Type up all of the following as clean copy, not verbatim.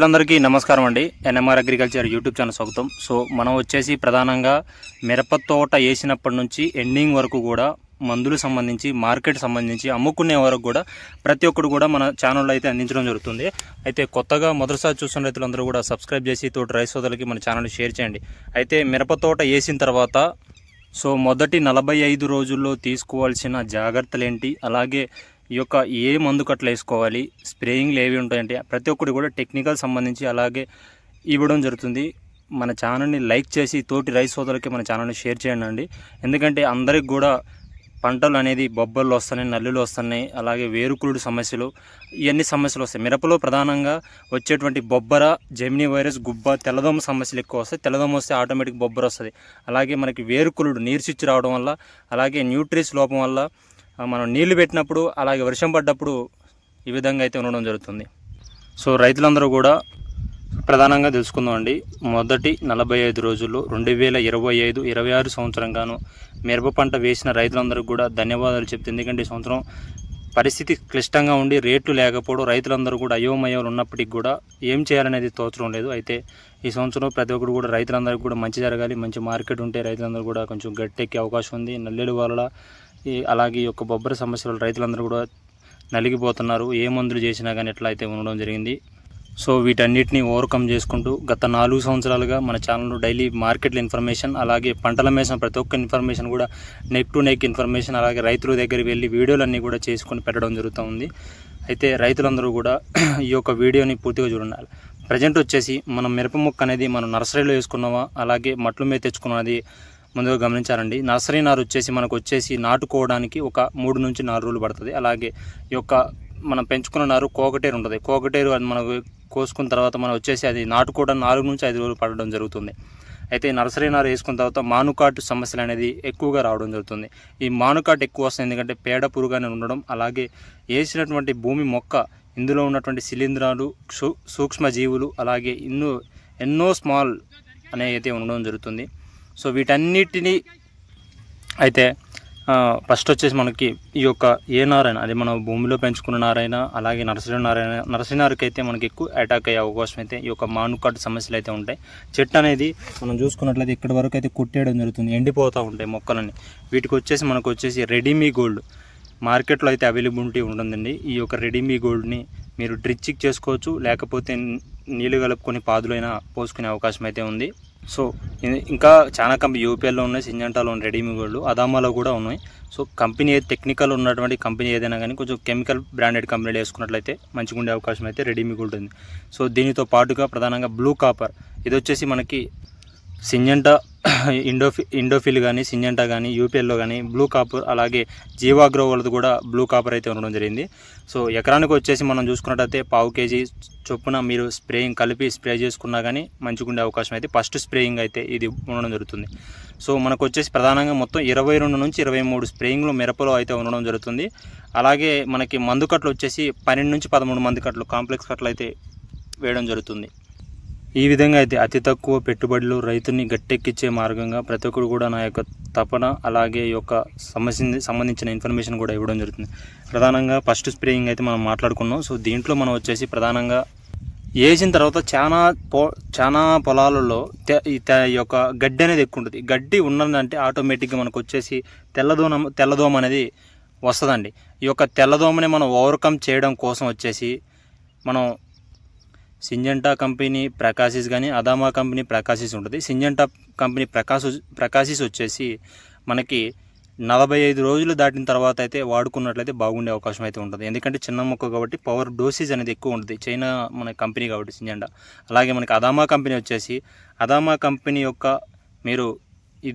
అందరికీ నమస్కారం అండి. ఎన్ఎంఆర్ అగ్రికల్చర్ యూట్యూబ్ ఛానల్ స్వాగతం. సో మనం వచ్చేసి ప్రధానంగా మిరప తోట వేసినప్పటి నుంచి ఎండింగ్ వరకు కూడా మందులు సంబంధించి మార్కెట్ సంబంధించి అమ్ముకునే వరకు కూడా ప్రతి ఒక్కరు కూడా మన ఛానల్లో అయితే అందించడం జరుగుతుంది. అయితే కొత్తగా మొదటిసారి చూస్తున్న రైతులందరూ కూడా సబ్స్క్రైబ్ చేసి తోటి రైతు సోదరులకి మన ఛానల్ షేర్ చేయండి. అయితే మిరప తోట వేసిన తర్వాత మొదటి 45 రోజుల్లో తీసుకోవాల్సిన జాగ్రత్తలు ఏంటి, అలాగే ఈ యొక్క ఏ మందు కట్టలు వేసుకోవాలి, స్ప్రేయింగ్లు ఏవి ఉంటాయంటే ప్రతి ఒక్కటి కూడా టెక్నికల్ సంబంధించి అలాగే ఇవ్వడం జరుగుతుంది. మన ఛానల్ని లైక్ చేసి తోటి రైతు సోదరులకి మన ఛానల్ని షేర్ చేయండి అండి. ఎందుకంటే అందరికి కూడా పంటలు అనేది బొబ్బర్లు వస్తున్నాయి, నల్లులు వస్తున్నాయి, అలాగే వేరుకుళ్ళు సమస్యలు, ఇవన్నీ సమస్యలు వస్తాయి. మిరపలో ప్రధానంగా వచ్చేటువంటి బొబ్బర, జెమినీ వైరస్, గుబ్బ, తెల్లదోమ సమస్యలు ఎక్కువ వస్తాయి. తెల్లదోమ వస్తే ఆటోమేటిక్ బొబ్బర వస్తుంది. అలాగే మనకి వేరుకుళ్ళు నీరుసిచ్చి రావడం వల్ల, అలాగే న్యూట్రిస్ లోపం వల్ల మనం నీళ్లు పెట్టినప్పుడు అలాగే వర్షం పడ్డప్పుడు ఈ విధంగా అయితే ఉండడం జరుగుతుంది. సో రైతులందరూ కూడా ప్రధానంగా తెలుసుకుందామండి. మొదటి 45 రోజుల్లో 2025-26 సంవత్సరంగాను మిరప పంట వేసిన రైతులందరూ కూడా ధన్యవాదాలు చెప్తుంది. ఎందుకంటే ఈ సంవత్సరం పరిస్థితి క్లిష్టంగా ఉండి రేట్లు లేకపోవడం రైతులందరూ కూడా అయోమయాలు ఉన్నప్పటికీ కూడా ఏం చేయాలనేది తోచడం లేదు. అయితే ఈ సంవత్సరం ప్రతి ఒక్కరు కూడా రైతులందరికీ కూడా మంచి జరగాలి, మంచి మార్కెట్ ఉంటే రైతులందరూ కూడా కొంచెం గట్టెక్కే అవకాశం ఉంది. నల్లేడు వల్ల అలాగే ఈ యొక్క బొబ్బర సమస్యలు రైతులందరూ కూడా నలిగిపోతున్నారు. ఏ మందులు చేసినా కానీ ఎట్లా అయితే ఉండడం జరిగింది. సో వీటన్నిటిని ఓవర్కమ్ చేసుకుంటూ గత 4 సంవత్సరాలుగా మన ఛానల్లో డైలీ మార్కెట్ల ఇన్ఫర్మేషన్, అలాగే పంటల మేసిన ప్రతి ఒక్క ఇన్ఫర్మేషన్ కూడా నెక్ టు నెక్ ఇన్ఫర్మేషన్, అలాగే రైతుల దగ్గరికి వెళ్ళి వీడియోలన్నీ కూడా చేసుకొని పెట్టడం జరుగుతూ ఉంది. అయితే రైతులందరూ కూడా ఈ యొక్క వీడియోని పూర్తిగా చూడాలి. ప్రజెంట్ వచ్చేసి మనం మిరప మొక్క అనేది మనం నర్సరీలో వేసుకున్నామా, అలాగే మట్ల మీద తెచ్చుకున్నది ముందుగా గమనించాలండి. నర్సరీ నారు మనకు వచ్చేసి నాటుకోవడానికి ఒక 3 నుంచి 4 రోజులు పడుతుంది. అలాగే ఈ యొక్క మనం పెంచుకున్న నారు కోకటేరు ఉంటుంది. కోకటేరు అది మనకు కోసుకున్న తర్వాత మనం వచ్చేసి అది నాటుకోవడానికి 4 నుంచి 5 రోజులు పడడం జరుగుతుంది. అయితే నర్సరీ నారు వేసుకున్న తర్వాత మానుకాటు సమస్యలు అనేది ఎక్కువగా రావడం జరుగుతుంది. ఈ మానుకాటు ఎక్కువ వస్తుంది ఎందుకంటే పేడ పురుగానే ఉండడం, అలాగే వేసినటువంటి భూమి మొక్క ఇందులో ఉన్నటువంటి శిలీంధ్రాలు, సూక్ష్మజీవులు, అలాగే ఎన్నో స్మాల్ అనేవి అయితే ఉండడం జరుగుతుంది. సో వీటన్నిటిని అయితే ఫస్ట్ వచ్చేసి మనకి ఈ యొక్క ఏ నారైనా, అది మనం భూమిలో పెంచుకున్న నారైనా అలాగే నర్సరీ నారుకి అయితే మనకి ఎక్కువ అటాక్ అయ్యే అవకాశం అయితే ఈ యొక్క మానుకాటు సమస్యలు అయితే ఉంటాయి. చెట్టు అనేది మనం చూసుకున్నట్లయితే ఇక్కడి వరకు అయితే కుట్టేయడం జరుగుతుంది, ఎండిపోతూ ఉంటాయి మొక్కలని. వీటికి వచ్చేసి మనకు వచ్చేసి రెడీమీ గోల్డ్ మార్కెట్లో అయితే అవైలబిలిటీ ఉంటుందండి. ఈ యొక్క రెడీమీ గోల్డ్ని మీరు డ్రిచ్చింగ్ చేసుకోవచ్చు, లేకపోతే నీళ్ళు కలుపుకొని పాదులైనా పోసుకునే అవకాశం అయితే ఉంది. సో ఇంకా చాలా కంపెనీ యూపీఎల్లో ఉన్నాయి, సింజంటాలో ఉన్నాయి రెడీమీ గోల్డ్, అదామాలో కూడా ఉన్నాయి. సో కంపెనీ టెక్నికల్ ఉన్నటువంటి కంపెనీ ఏదైనా కానీ కొంచెం కెమికల్ బ్రాండెడ్ కంపెనీలు వేసుకున్నట్లయితే మంచిగా ఉండే అవకాశం అయితే రెడీమీ గోల్డ్ ఉంది. సో దీనితో పాటుగా ప్రధానంగా బ్లూ కాపర్, ఇది వచ్చేసి మనకి సింజంటా ఇండోఫిల్ కానీ సింజంటా కానీ యూపీఎల్లో కానీ బ్లూ కాపర్, అలాగే జీవాగ్రో వాళ్ళది కూడా బ్లూ కాపర్ అయితే ఉండడం జరిగింది. సో ఎకరానికి వచ్చేసి మనం చూసుకున్నట్టయితే 1/4 kg చొప్పున మీరు స్ప్రేయింగ్ కలిపి స్ప్రే చేసుకున్నా కానీ మంచిగా ఉండే అవకాశం అయితే ఫస్ట్ స్ప్రేయింగ్ అయితే ఇది ఉండడం జరుగుతుంది. సో మనకు వచ్చేసి ప్రధానంగా మొత్తం 22 నుంచి 23 స్ప్రేయింగ్లు మిరపలో అయితే ఉండడం జరుగుతుంది. అలాగే మనకి మందు కట్టలు వచ్చేసి 12 నుంచి 13 మందు కట్టలు, కాంప్లెక్స్ కట్టలు అయితే వేయడం జరుగుతుంది. ఈ విధంగా అయితే అతి తక్కువ పెట్టుబడిలో రైతుని గట్టెక్కించే మార్గంగా ప్రతి ఒక్కరు కూడా నా యొక్క తపన, అలాగే ఈ యొక్క సమస్యకి సంబంధించిన ఇన్ఫర్మేషన్ కూడా ఇవ్వడం జరుగుతుంది. ప్రధానంగా ఫస్ట్ స్ప్రేయింగ్ అయితే మనం మాట్లాడుకున్నాం. సో దీంట్లో మనం వచ్చేసి ప్రధానంగా వేసిన తర్వాత చాలా పొలాలలో ఈ యొక్క గడ్డి అనేది ఎక్కువ ఉంటుంది. గడ్డి ఉన్నదంటే ఆటోమేటిక్గా మనకు వచ్చేసి తెల్లదోమ అనేది వస్తుందండి. ఈ యొక్క తెల్లదోమని మనం ఓవర్కమ్ చేయడం కోసం వచ్చేసి మనం సింజంటా కంపెనీ ప్రకాసిస్ కానీ, అదామా కంపెనీ ప్రకాసిస్ ఉంటుంది. సింజంటా కంపెనీ ప్రకాసిస్ వచ్చేసి మనకి 45 రోజులు దాటిన తర్వాత అయితే వాడుకున్నట్లయితే బాగుండే అవకాశం అయితే ఉంటుంది. ఎందుకంటే చిన్న మొక్క కాబట్టి పవర్ డోసేజ్ అనేది ఎక్కువ ఉంటుంది, చైనా మన కంపెనీ కాబట్టి సింజంటా. అలాగే మనకి అదామా కంపెనీ వచ్చేసి అదామా కంపెనీ యొక్క మీరు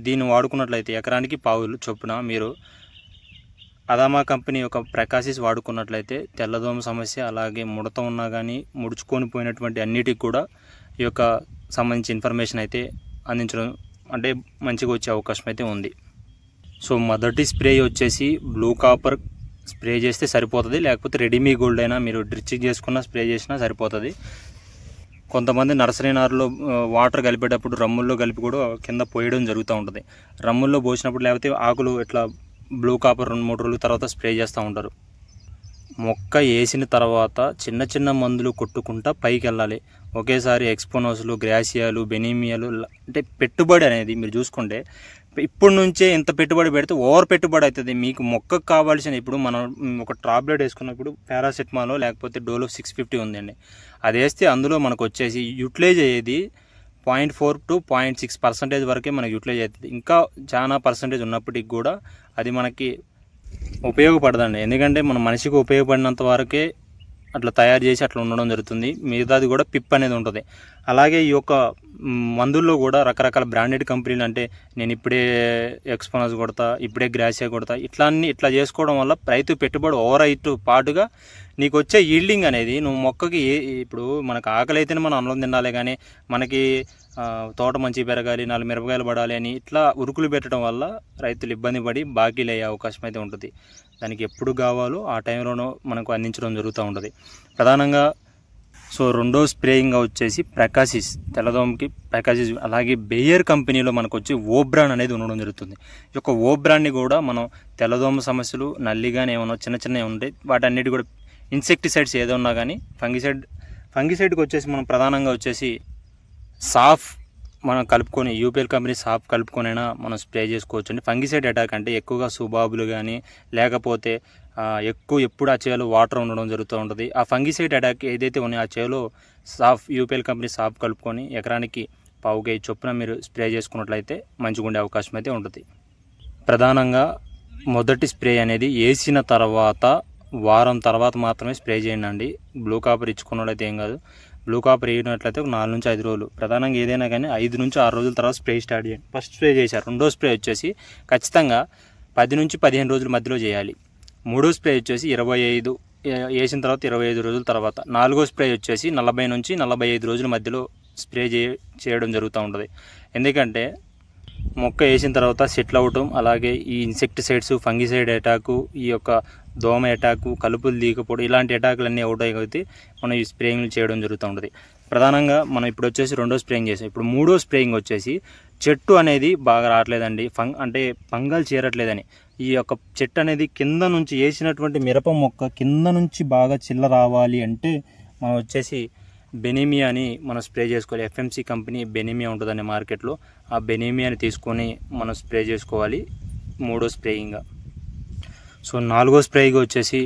దీన్ని వాడుకున్నట్లయితే ఎకరానికి 1/4 చొప్పున మీరు అదామా కంపెనీ యొక్క ప్రకాసిస్ వాడుకున్నట్లయితే తెల్లదోమ సమస్య, అలాగే ముడత ఉన్నా కానీ ముడుచుకొని పోయినటువంటి అన్నిటికి కూడా ఈ యొక్క సంబంధించి ఇన్ఫర్మేషన్ అయితే అందించడం అంటే మంచిగా వచ్చే అవకాశం అయితే ఉంది. సో మొదటి స్ప్రే వచ్చేసి బ్లూ కాపర్ స్ప్రే చేస్తే సరిపోతుంది, లేకపోతే రెడీమీ గోల్డ్ అయినా మీరు డ్రిచ్చింగ్ చేసుకున్న స్ప్రే చేసినా సరిపోతుంది. కొంతమంది నర్సరీ నారులో వాటర్ కలిపేటప్పుడు రమ్ముల్లో కలిపి కూడా కింద పోయడం జరుగుతూ ఉంటుంది. రమ్ముల్లో పోసినప్పుడు లేకపోతే ఆకులు ఇట్లా బ్లూ కాపర్ 2-3 రోజుల తర్వాత స్ప్రే చేస్తూ ఉంటారు. మొక్క వేసిన తర్వాత చిన్న చిన్న మందులు కొట్టుకుంటా పైకి వెళ్ళాలి. ఒకేసారి ఎక్స్పోనోస్లు, గ్రాసియాలు, బెనీమియాలు అంటే పెట్టుబడి అనేది మీరు చూసుకుంటే ఇప్పటి నుంచే ఇంత పెట్టుబడి పెడితే ఓవర్ పెట్టుబడి అవుతుంది. మీకు మొక్కకు కావాల్సిన ఇప్పుడు మనం ఒక టాబ్లెట్ వేసుకున్నప్పుడు పారాసెటమాల్ లేకపోతే డోలో 650 ఉందండి, అది వేస్తే అందులో మనకు వచ్చేసి యూటిలైజ్ అయ్యేది 0.4 to 0.6% వరకే మనకి యూటిలైజ్ అవుతుంది. ఇంకా చాలా పర్సంటేజ్ ఉన్నప్పటికి కూడా అది మనకి ఉపయోగపడదండి. ఎందుకంటే మన మనిషికి ఉపయోగపడినంత వరకే అట్లా తయారు చేసి అట్లా ఉండడం జరుగుతుంది. మిగతాది కూడా పిప్ అనేది ఉంటుంది. అలాగే ఈ యొక్క మందుల్లో కూడా రకరకాల బ్రాండెడ్ కంపెనీలు, అంటే నేను ఇప్పుడే ఎక్స్పోనస్ కొడతా, ఇప్పుడే గ్రాసియా కొడతా, ఇట్లా చేసుకోవడం వల్ల రైతు పెట్టుబడి ఓవర్ అయితూ పాటుగా నీకు వచ్చే ఈల్డింగ్ అనేది నువ్వు మొక్కకి ఇప్పుడు మనకు ఆకలి అయితేనే మనం అన్నం తినాలి, కానీ మనకి తోట మంచి పెరగాలి, 4 మిరపకాయలు పడాలి అని ఇట్లా ఉరుకులు పెట్టడం వల్ల రైతులు ఇబ్బంది పడి బాకీలు అయ్యే అవకాశం అయితే ఉంటుంది. దానికి ఎప్పుడు కావాలో ఆ టైంలోనూ మనకు అందించడం జరుగుతూ ఉంటుంది ప్రధానంగా. సో రెండో స్ప్రేయింగ్గా వచ్చేసి ప్రకాసిస్, తెల్లదోమకి ప్రకాసిస్. అలాగే బేయర్ కంపెనీలో మనకు వచ్చి ఓబ్రాన్ అనేది ఉండడం జరుగుతుంది. ఈ యొక్క ఓబ్రాన్ని కూడా మనం తెల్లదోమ సమస్యలు, నల్లిగానే ఏమన్నా చిన్న చిన్నవి ఉంటాయి, వాటన్నిటి కూడా ఇన్సెక్టిసైడ్స్ ఏదో ఉన్నా కానీ ఫంగిసైడ్కి వచ్చేసి మనం ప్రధానంగా వచ్చేసి సాఫ్ మనం కలుపుకొని, యూపీఎల్ కంపెనీ సాఫ్ కలుపుకొనైనా మనం స్ప్రే చేసుకోవచ్చు అండి. ఫంగిసైడ్ అటాక్ అంటే ఎక్కువగా సుబాబులు కానీ లేకపోతే ఎప్పుడు ఆ చేలో వాటర్ ఉండడం జరుగుతూ ఉంటుంది. ఆ ఫంగిసైడ్ అటాక్ ఏదైతే ఉన్నాయో ఆ చేలో యూపీఎల్ కంపెనీ సాఫ్ కలుపుకొని ఎకరానికి 1/4 kg చొప్పున మీరు స్ప్రే చేసుకున్నట్లయితే మంచిగా ఉండే అవకాశం అయితే ఉంటుంది. ప్రధానంగా మొదటి స్ప్రే అనేది వేసిన తర్వాత వారం తర్వాత మాత్రమే స్ప్రే చేయండి అండి. బ్లూ కాపర్ ఇచ్చుకున్నట్లయితే ఏం కాదు. బ్లూ కాపర్ వేయనట్లయితే ఒక 4 నుంచి 5 రోజులు, ప్రధానంగా ఏదైనా కానీ 5 నుంచి 6 రోజుల తర్వాత స్ప్రే స్టార్ట్ చేయండి. ఫస్ట్ స్ప్రే చేశారు, రెండో స్ప్రే వచ్చేసి ఖచ్చితంగా 10 నుంచి 15 రోజుల మధ్యలో చేయాలి. మూడో స్ప్రే వచ్చేసి 25 వేసిన తర్వాత 25 రోజుల తర్వాత. నాలుగో స్ప్రే వచ్చేసి 40 నుంచి 45 రోజుల మధ్యలో స్ప్రే చేయడం జరుగుతూ ఉంటుంది. ఎందుకంటే మొక్క వేసిన తర్వాత సెటిల్ అవటం, అలాగే ఈ ఇన్సెక్టిసైడ్స్, ఫంగిసైడ్ అటాకు, ఈ యొక్క దోమ అటాకు, కలుపులు లీకపోవడం, ఇలాంటి అటాకులన్నీ అవుతాయి కాబట్టి మనం ఈ స్ప్రేయింగ్లు చేయడం జరుగుతూ ఉంటుంది. ప్రధానంగా మనం ఇప్పుడు వచ్చేసి రెండో స్ప్రేయింగ్ చేసాం. ఇప్పుడు మూడో స్ప్రేయింగ్ వచ్చేసి చెట్టు అనేది బాగా రావట్లేదండి, అంటే ఫంగల్ చేరట్లేదని. ఈ యొక్క చెట్టు అనేది కింద నుంచి వేసినటువంటి మిరప మొక్క కింద నుంచి బాగా చిల్ల రావాలి అంటే మనం వచ్చేసి బెనీమియా అని మనం స్ప్రే చేసుకోవాలి. ఎఫ్ఎంసి కంపెనీ బెనీమియా ఉంటుందండి మార్కెట్లో. ఆ బెనీమియాని తీసుకొని మనం స్ప్రే చేసుకోవాలి మూడో స్ప్రేయింగ్గా. సో నాలుగో స్ప్రేయింగ్ వచ్చేసి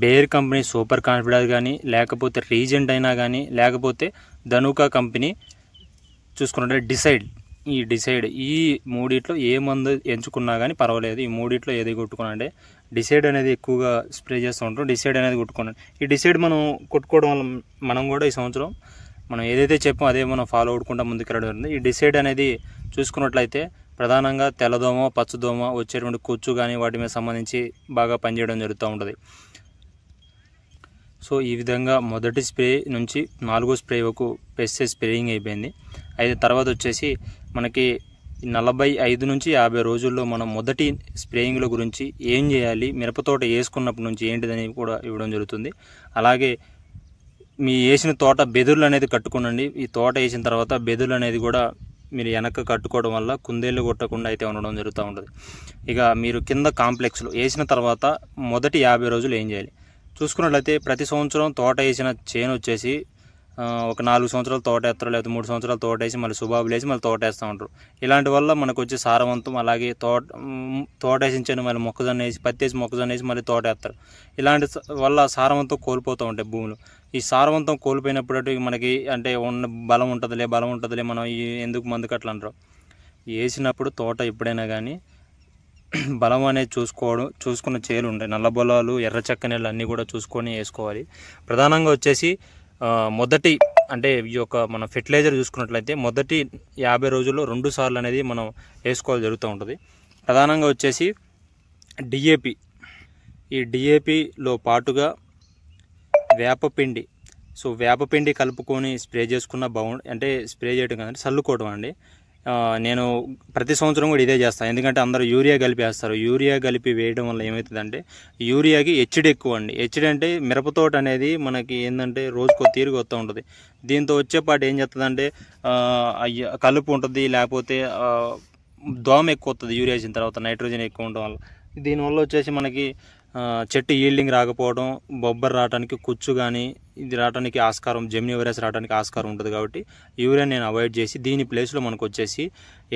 బేయర్ కంపెనీ సూపర్ కాన్ఫిడెన్స్ కానీ, లేకపోతే రీజెంట్ అయినా కానీ, లేకపోతే ధనుకా కంపెనీ చూసుకున్నట్లయితే డిసైడ్ ఈ మూడిట్లో ఏ మందు ఎంచుకున్నా కానీ పర్వాలేదు. ఈ మూడిట్లో ఏది కొట్టుకున్నాంటే డిసైడ్ అనేది ఎక్కువగా స్ప్రే చేస్తూ ఉంటాం. డిసైడ్ అనేది కొట్టుకున్నాం. ఈ డిసైడ్ మనం కొట్టుకోవడం వల్ల మనం కూడా ఈ సంవత్సరం మనం ఏదైతే చెప్పామో అదే మనం ఫాలో అవుకుంటా ముందుకెళ్ళడం జరుగుతుంది. ఈ డిసైడ్ అనేది చూసుకున్నట్లయితే ప్రధానంగా తెల్లదోమ, పచ్చదోమ వచ్చేటువంటి కుచ్చు కానీ వాటి మీద సంబంధించి బాగా పనిచేయడం జరుగుతూ ఉంటుంది. సో ఈ విధంగా మొదటి స్ప్రే నుంచి నాలుగో స్ప్రే వరకు పెస్టిసైడ్ స్ప్రేయింగ్ అయిపోయింది. అయితే తర్వాత వచ్చేసి మనకి 45 నుంచి 50 రోజుల్లో మనం మొదటి స్ప్రేయింగ్ల గురించి ఏం చేయాలి, మిరపతోట వేసుకున్నప్పటి నుంచి ఏంటిదని కూడా ఇవ్వడం జరుగుతుంది. అలాగే మీ వేసిన తోట బెదుర్లు అనేది కట్టుకోనండి. ఈ తోట వేసిన తర్వాత బెదుర్లు అనేది కూడా మీరు వెనక కట్టుకోవడం వల్ల కుందేళ్ళు కొట్టకుండా అయితే ఉండడం జరుగుతూ ఉంటుంది. ఇక మీరు కింద కాంప్లెక్స్లో వేసిన తర్వాత మొదటి 50 రోజులు ఏం చేయాలి చూసుకున్నట్లయితే, ప్రతి సంవత్సరం తోట వేసిన చేను వచ్చేసి ఒక 4 సంవత్సరాలు తోట వేస్తారు, లేకపోతే 3 సంవత్సరాలు తోట వేసి మళ్ళీ సుబాబులు వేసి మళ్ళీ తోట వేస్తూ ఉంటారు. ఇలాంటి వల్ల మనకు వచ్చే సారవంతం, అలాగే తోట వేసించాను మళ్ళీ మొక్కజొన్న వేసి, పత్తి వేసి మొక్కజొన్న వేసి మళ్ళీ తోట వేస్తారు. ఇలాంటి వల్ల సారవంతం కోల్పోతూ ఉంటాయి భూములు. ఈ సారవంతం కోల్పోయినప్పుడు మనకి అంటే ఉన్న బలం ఉంటుందిలే మనం ఎందుకు మందుకు అట్లా అంటారు. వేసినప్పుడు తోట ఎప్పుడైనా కానీ బలం అనేది చూసుకున్న చేలు ఉంటాయి. నల్ల బొలాలు, ఎర్ర చక్కనీళ్ళు అన్నీ కూడా చూసుకొని వేసుకోవాలి. ప్రధానంగా వచ్చేసి మొదటి అంటే ఈ యొక్క మన ఫెర్టిలైజర్ చూసుకున్నట్లయితే మొదటి 50 రోజుల్లో 2 సార్లు అనేది మనం వేసుకోవాలి జరుగుతూ ఉంటుంది. ప్రధానంగా వచ్చేసి డిఏపి, ఈ డిఏపిలో పాటుగా వేపపిండి. సో వేపపిండి కలుపుకొని స్ప్రే చేసుకున్న అంటే స్ప్రే చేయడం కదంటే చల్లుకోవడం అండి. నేను ప్రతి సంవత్సరం కూడా ఇదే చేస్తాను. ఎందుకంటే అందరూ యూరియా కలిపి వేస్తారు. యూరియా కలిపి వేయడం వల్ల ఏమవుతుందంటే యూరియాకి హెచ్డి ఎక్కువ అండి. హెచ్డి అంటే మిరపతోట అనేది మనకి ఏంటంటే రోజుకో తీరుగా వస్తూ ఉంటుంది. దీంతో వచ్చేపాటు ఏం చేస్తుందంటే కలుపు ఉంటుంది, లేకపోతే దోమ ఎక్కువ వస్తుంది యూరియా వేసిన తర్వాత, నైట్రోజన్ ఎక్కువ ఉండడం వల్ల. దీనివల్ల వచ్చేసి మనకి చెట్టు ఈల్డింగ్ రాకపోవడం, బొబ్బర్ రావడానికి, కుచ్చు కానీ ఇది రావడానికి ఆస్కారం, జెమిని వైరస్ రావడానికి ఆస్కారం ఉంటుంది. కాబట్టి యూరియా నేను అవాయిడ్ చేసి దీని ప్లేస్లో మనకు వచ్చేసి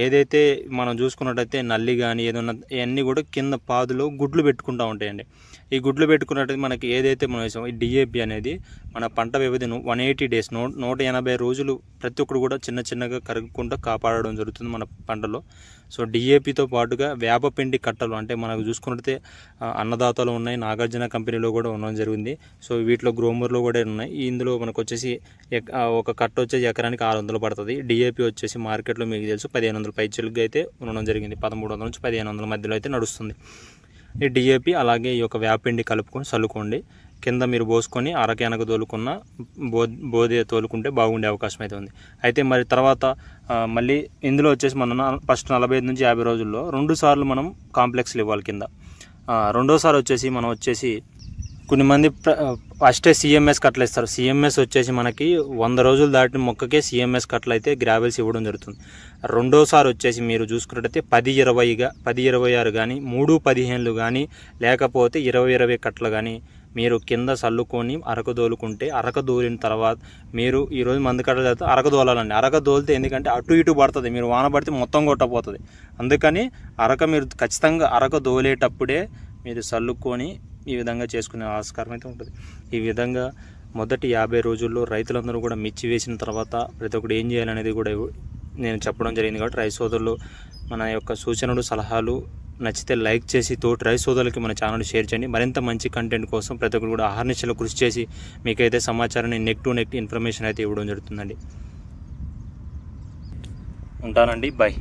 ఏదైతే మనం చూసుకున్నట్టయితే నల్లి కానీ ఏదన్నా ఇవన్నీ కూడా కింద పాదులో గుడ్లు పెట్టుకుంటూ ఉంటాయండి. ఈ గుడ్లు పెట్టుకున్నట్టయితే మనకి ఏదైతే మనం వేసామో ఈ డిఏపి అనేది మన పంట వ్యవధిను 180 డేస్ 180 రోజులు ప్రతి ఒక్కరు కూడా చిన్న చిన్నగా కరుగుకుంటూ కాపాడడం జరుగుతుంది మన పంటలో. సో డిఏపితో పాటుగా వేపపిండి కట్టలు అంటే మనకు చూసుకున్నట్టయితే అన్నదాతలు ఉన్నాయి, నాగార్జున కంపెనీలో కూడా ఉండడం జరిగింది. సో వీటిలో గ్రోమర్లో కూడా ఉన్నాయి. ఇందులో మనకు వచ్చేసి ఒక కట్ట వచ్చేసి ఎకరానికి 600 పడుతుంది. డిఏపి వచ్చేసి మార్కెట్లో మీకు తెలుసు 1500 పైచలుగా అయితే ఉండడం జరిగింది. 1300 నుంచి 1500 మధ్యలో అయితే నడుస్తుంది ఈ డిఏపి. అలాగే ఈ యొక్క వేపపిండి కలుపుకొని చల్లుకోండి. కింద మీరు పోసుకొని అరకెనక తోలుకున్న బోధే తోలుకుంటే బాగుండే అవకాశం అయితే ఉంది. అయితే మరి తర్వాత మళ్ళీ ఇందులో వచ్చేసి మనం ఫస్ట్ 45 నుంచి 50 రోజుల్లో 2 సార్లు మనం కాంప్లెక్స్లు ఇవ్వాలి కింద. రెండోసారి వచ్చేసి మనం వచ్చేసి కొన్ని మంది ఫస్టే సిఎంఎస్ కట్టలు ఇస్తారు. సిఎంఎస్ వచ్చేసి మనకి 100 రోజులు దాటిన మొక్కకే సిఎంఎస్ కట్టలు అయితే గ్రావెల్స్ ఇవ్వడం జరుగుతుంది. రెండోసారి వచ్చేసి మీరు చూసుకున్నట్టయితే 10-26 కానీ 3-15 కానీ లేకపోతే 20-20 కట్టలు కానీ మీరు కింద చల్లుకొని అరకదోలుకుంటే, అరకదోలిన తర్వాత మీరు ఈరోజు మందు కట్టలు చదివితే అరకదోలాలండి. అరకదోలితే ఎందుకంటే అటు ఇటు పడుతుంది, మీరు వాన పడితే మొత్తం కొట్టపోతుంది. అందుకని మీరు ఖచ్చితంగా అరకదోలేటప్పుడే మీరు చల్లుకొని ఈ విధంగా చేసుకునే ఆస్కారం అయితే ఉంటుంది. ఈ విధంగా మొదటి 50 రోజుల్లో రైతులందరూ కూడా మిర్చి వేసిన తర్వాత ప్రతి ఒక్కటి ఏం చేయాలనేది కూడా నేను చెప్పడం జరిగింది. కాబట్టి రైతు సోదరులు మన యొక్క సూచనలు, సలహాలు నచ్చితే లైక్ చేసి తోటి రైతు సోదరులకి మన ఛానల్ షేర్ చేయండి. మరింత మంచి కంటెంట్ కోసం ప్రతి ఒక్కరు కూడా అహర్నిశలు కృషి చేసి మీకైతే సమాచారాన్ని నెక్ టు నెక్ ఇన్ఫర్మేషన్ అయితే ఇవ్వడం జరుగుతుందండి. ఉంటానండి, బాయ్.